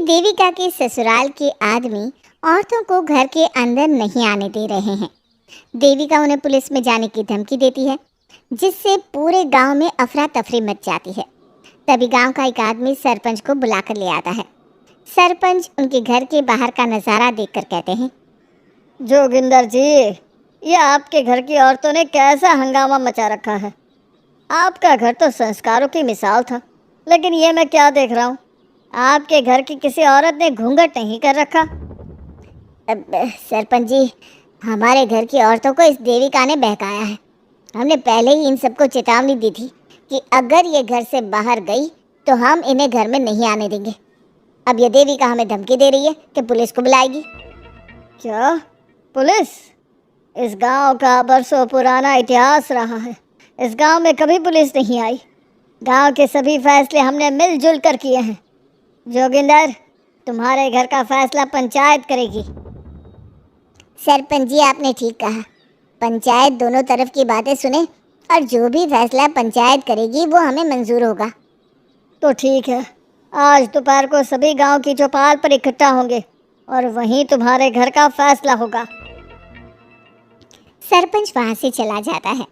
देविका के ससुराल के आदमी औरतों को घर के अंदर नहीं आने दे रहे हैं। देविका उन्हें पुलिस में जाने की धमकी देती है, जिससे पूरे गांव में अफरा तफरी मच जाती है। तभी गांव का एक आदमी सरपंच को बुलाकर ले आता है। सरपंच उनके घर के बाहर का नज़ारा देखकर कहते हैं, जोगिंदर जी, ये आपके घर की औरतों ने कैसा हंगामा मचा रखा है। आपका घर तो संस्कारों की मिसाल था, लेकिन ये मैं क्या देख रहा हूँ, आपके घर की किसी औरत ने घूंघट नहीं कर रखा। सरपंच जी, हमारे घर की औरतों को इस देविका ने बहकाया है। हमने पहले ही इन सबको चेतावनी दी थी कि अगर ये घर से बाहर गई तो हम इन्हें घर में नहीं आने देंगे। अब ये देविका हमें धमकी दे रही है कि पुलिस को बुलाएगी। क्या पुलिस? इस गांव का बरसों पुराना इतिहास रहा है। इस गांव में कभी पुलिस नहीं आई। गांव के सभी फैसले हमने मिलजुल कर किए हैं। जोगिंदर, तुम्हारे घर का फैसला पंचायत करेगी। सरपंच जी, आपने ठीक कहा। पंचायत दोनों तरफ की बातें सुने और जो भी फैसला पंचायत करेगी वो हमें मंजूर होगा। तो ठीक है, आज दोपहर को सभी गांव की चौपाल पर इकट्ठा होंगे और वहीं तुम्हारे घर का फैसला होगा। सरपंच वहां से चला जाता है।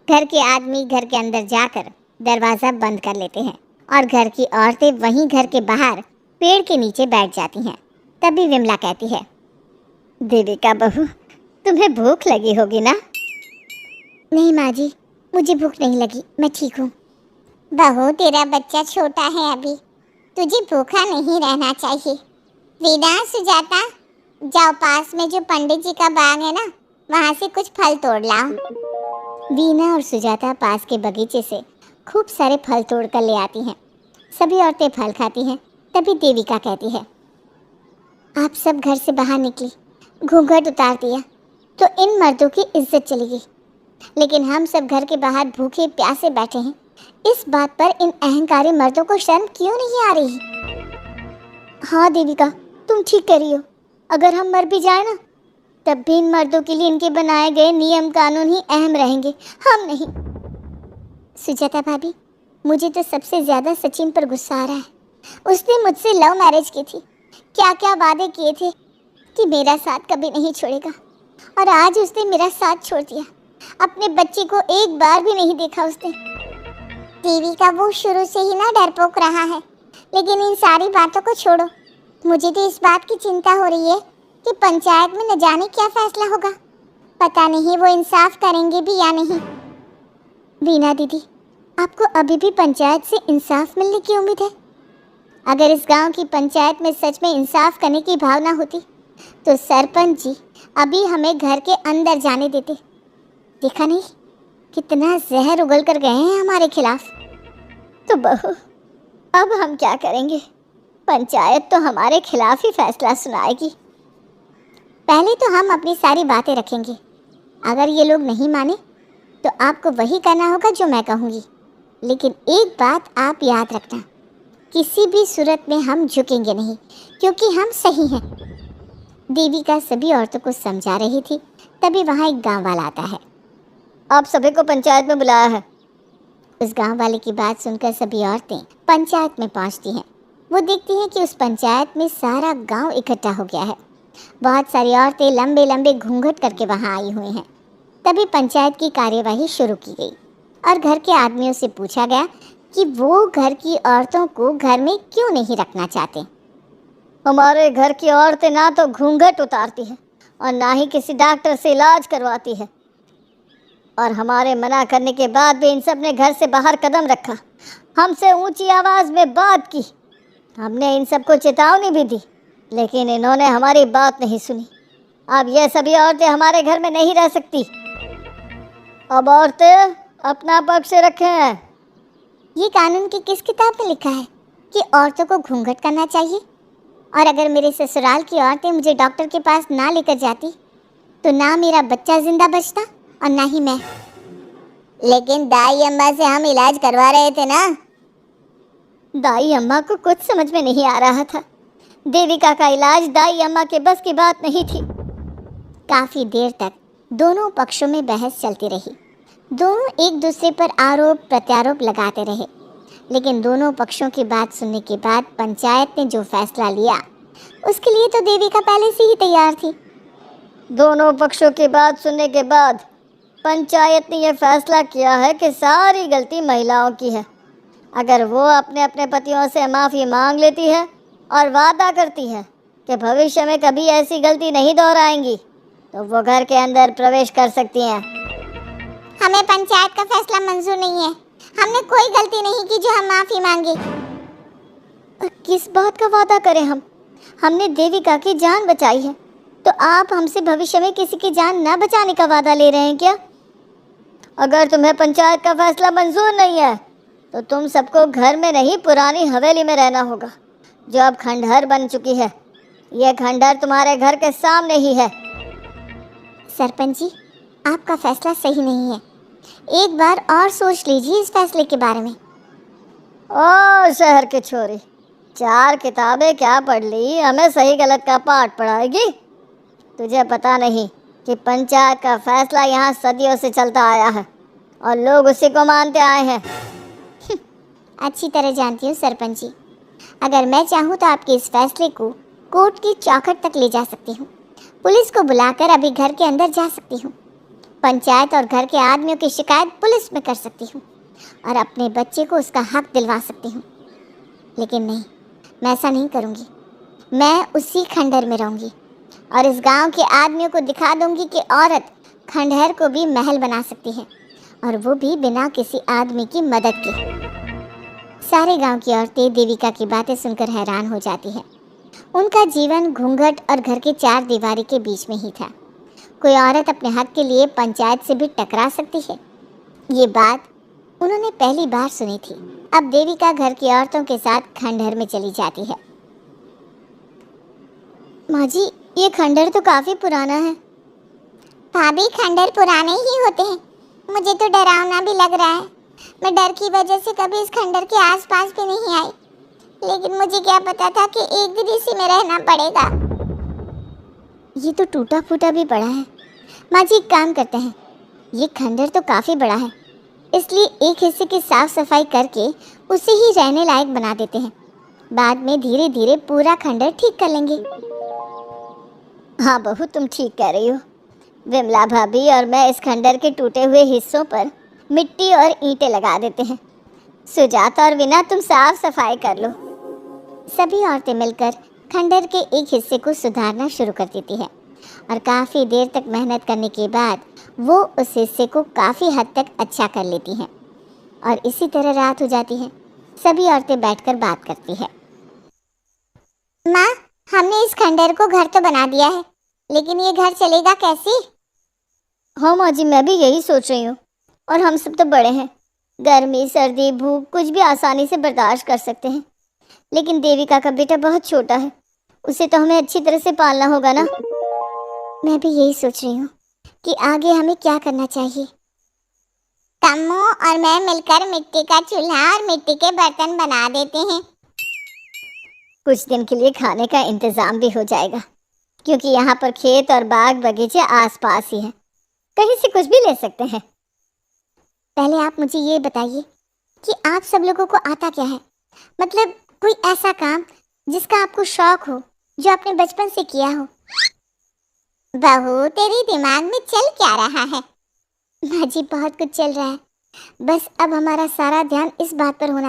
घर के आदमी घर के अंदर जाकर दरवाज़ा बंद कर लेते हैं और घर की औरतें वहीं घर के बाहर पेड़ के नीचे बैठ जाती हैं। तभी विमला कहती है, देविका बहू, तुम्हें भूख लगी होगी ना? नहीं माँ जी, मुझे भूख नहीं लगी, मैं ठीक हूँ। बहू, तेरा बच्चा छोटा है अभी, तुझे भूखा नहीं रहना चाहिए। वीना, सुजाता, जाओ पास में जो पंडित जी का बाग है ना, वहाँ से कुछ फल तोड़ लाओ। वीना और सुजाता पास के बगीचे से खूब सारे फल तोड़ कर ले आती हैं। सभी औरतें फल खाती हैं। तभी देविका कहती है, आप सब घर से बाहर निकली, घूंघट उतार दिया तो इन मर्दों की इज्जत चली गई, लेकिन हम सब घर के बाहर भूखे प्यासे बैठे हैं। इस बात पर इन अहंकारी मर्दों को शर्म क्यों नहीं आ रही? हाँ देविका, तुम ठीक कह रही हो। अगर हम मर भी जाए ना, तब भी इन मर्दों के लिए इनके बनाए गए नियम कानून ही अहम रहेंगे, हम नहीं। सुजाता भाभी, मुझे तो सबसे ज़्यादा सचिन पर गुस्सा आ रहा है। उसने मुझसे लव मैरिज की थी, क्या क्या वादे किए थे कि मेरा साथ कभी नहीं छोड़ेगा, और आज उसने मेरा साथ छोड़ दिया। अपने बच्चे को एक बार भी नहीं देखा उसने। देविका, वो शुरू से ही ना डरपोक रहा है, लेकिन इन सारी बातों को छोड़ो। मुझे तो इस बात की चिंता हो रही है कि पंचायत में न जाने क्या फैसला होगा। पता नहीं वो इंसाफ करेंगे भी या नहीं। वीना दीदी, आपको अभी भी पंचायत से इंसाफ मिलने की उम्मीद है? अगर इस गांव की पंचायत में सच में इंसाफ करने की भावना होती तो सरपंच जी अभी हमें घर के अंदर जाने देते। देखा नहीं कितना जहर उगल कर गए हैं हमारे खिलाफ। तो बहू, अब हम क्या करेंगे? पंचायत तो हमारे खिलाफ ही फैसला सुनाएगी। पहले तो हम अपनी सारी बातें रखेंगे। अगर ये लोग नहीं माने तो आपको वही करना होगा जो मैं कहूँगी। लेकिन एक बात आप याद रखना, किसी भी सूरत में हम झुकेंगे नहीं, क्योंकि हम सही हैं। देविका सभी औरतों को समझा रही थी। तभी वहाँ एक गांव वाला आता है। आप सभी को पंचायत में बुलाया है। उस गांव वाले की बात सुनकर सभी औरतें पंचायत में पहुँचती हैं। वो देखती हैं कि उस पंचायत में सारा गांव इकट्ठा हो गया है। बहुत सारी औरतें लंबे लंबे घूंघट करके वहाँ आई हुई हैं। तभी पंचायत की कार्यवाही शुरू की गई और घर के आदमियों से पूछा गया कि वो घर की औरतों को घर में क्यों नहीं रखना चाहते। हमारे घर की औरतें ना तो घूंघट उतारती है और ना ही किसी डॉक्टर से इलाज करवाती है, और हमारे मना करने के बाद भी इन सब ने घर से बाहर कदम रखा, हमसे ऊंची आवाज़ में बात की। हमने इन सबको चेतावनी भी दी, लेकिन इन्होंने हमारी बात नहीं सुनी। अब ये सभी औरतें हमारे घर में नहीं रह सकती। अब औरतें अपना पक्ष रखें। ये कानून की किस किताब में लिखा है कि औरतों को घूंघट करना चाहिए? और अगर मेरे ससुराल की औरतें मुझे डॉक्टर के पास ना लेकर जाती तो ना मेरा बच्चा जिंदा बचता और ना ही मैं। लेकिन दाई अम्मा से हम इलाज करवा रहे थे ना। दाई अम्मा को कुछ समझ में नहीं आ रहा था। देविका का इलाज दाई अम्मा के बस की बात नहीं थी। काफ़ी देर तक दोनों पक्षों में बहस चलती रही। दोनों एक दूसरे पर आरोप प्रत्यारोप लगाते रहे। लेकिन दोनों पक्षों की बात सुनने के बाद पंचायत ने जो फैसला लिया उसके लिए तो देविका पहले से ही तैयार थी। दोनों पक्षों की बात सुनने के बाद पंचायत ने यह फैसला किया है कि सारी गलती महिलाओं की है। अगर वो अपने अपने पतियों से माफ़ी मांग लेती है और वादा करती है कि भविष्य में कभी ऐसी गलती नहीं दोहराएंगी, तो वो घर के अंदर प्रवेश कर सकती हैं। हमें पंचायत का फैसला मंजूर नहीं है। हमने कोई गलती नहीं की जो हम माफी मांगे। किस बात का वादा करें हम? हमने देविका की जान बचाई है, तो आप हमसे भविष्य में किसी की जान न बचाने का वादा ले रहे हैं क्या? अगर तुम्हें पंचायत का फैसला मंजूर नहीं है तो तुम सबको घर में नहीं पुरानी हवेली में रहना होगा, जो अब खंडहर बन चुकी है। यह खंडहर तुम्हारे घर के सामने ही है। सरपंच जी, आपका फैसला सही नहीं है। एक बार और सोच लीजिए इस फैसले के बारे में। ओ शहर के छोरी, 4 किताबें क्या पढ़ ली, हमें सही गलत का पाठ पढ़ाएगी? तुझे पता नहीं कि पंचायत का फैसला यहाँ सदियों से चलता आया है और लोग उसी को मानते आए हैं। अच्छी तरह जानती हूँ सरपंच जी। अगर मैं चाहूँ तो आपके इस फैसले को कोर्ट की चौखट तक ले जा सकती हूँ। पुलिस को बुलाकर अभी घर के अंदर जा सकती हूँ। पंचायत और घर के आदमियों की शिकायत पुलिस में कर सकती हूँ और अपने बच्चे को उसका हक दिलवा सकती हूँ। लेकिन नहीं, मैं ऐसा नहीं करूँगी। मैं उसी खंडहर में रहूँगी और इस गांव के आदमियों को दिखा दूँगी कि औरत खंडहर को भी महल बना सकती है, और वो भी बिना किसी आदमी की मदद के। सारे गांव की औरतें देविका की बातें सुनकर हैरान हो जाती हैं। उनका जीवन घूंघट और घर के 4 दीवारी के बीच में ही था। कोई औरत अपने हक के लिए पंचायत से भी टकरा सकती है, ये बात उन्होंने पहली बार सुनी थी। अब देविका घर की औरतों के साथ खंडहर में चली जाती है। माँ जी, ये खंडहर तो काफ़ी पुराना है। भाभी, खंडहर पुराने ही होते हैं। मुझे तो डरावना भी लग रहा है। मैं डर की वजह से कभी इस खंडहर के आसपास भी नहीं आई, लेकिन मुझे क्या पता था कि एक दिन इसी में रहना पड़ेगा। ये तो टूटा फूटा भी पड़ा है। माँ जी, एक काम करते हैं, ये खंडहर तो काफ़ी बड़ा है, इसलिए एक हिस्से की साफ सफाई करके उसे ही रहने लायक बना देते हैं। बाद में धीरे धीरे पूरा खंडहर ठीक कर लेंगे। हाँ बहू, तुम ठीक कह रही हो। विमला भाभी और मैं इस खंडहर के टूटे हुए हिस्सों पर मिट्टी और ईंटें लगा देते हैं। सुजाता और विना, तुम साफ सफाई कर लो। सभी औरतें मिलकर खंडहर के एक हिस्से को सुधारना शुरू कर देती है और काफ़ी देर तक मेहनत करने के बाद वो उस हिस्से को काफ़ी हद तक अच्छा कर लेती हैं और इसी तरह रात हो जाती है। सभी औरतें बैठकर बात करती है। माँ, हमने इस खंडहर को घर तो बना दिया है, लेकिन ये घर चलेगा कैसे? हाँ माँ जी, मैं भी यही सोच रही हूँ। और हम सब तो बड़े हैं, गर्मी सर्दी भूख कुछ भी आसानी से बर्दाश्त कर सकते हैं, लेकिन देविका का बेटा बहुत छोटा है, उसे तो हमें अच्छी तरह से पालना होगा ना। मैं भी यही सोच रही हूँ कि आगे हमें क्या करना चाहिए। कम्मू और मैं मिलकर मिट्टी का चूल्हा और मिट्टी के बर्तन बना देते हैं। कुछ दिन के लिए खाने का इंतज़ाम भी हो जाएगा, क्योंकि यहाँ पर खेत और बाग बगीचे आसपास ही हैं, कहीं से कुछ भी ले सकते हैं। पहले आप मुझे ये बताइए कि आप सब लोगों को आता क्या है? मतलब कोई ऐसा काम जिसका आपको शौक हो, जो आपने बचपन से किया हो। बहू, तेरे दिमाग में चल क्या रहा है? माँ जी, बहुत कुछ चल रहा है, बस अब हमारा सारा ध्यान इस बात पर होना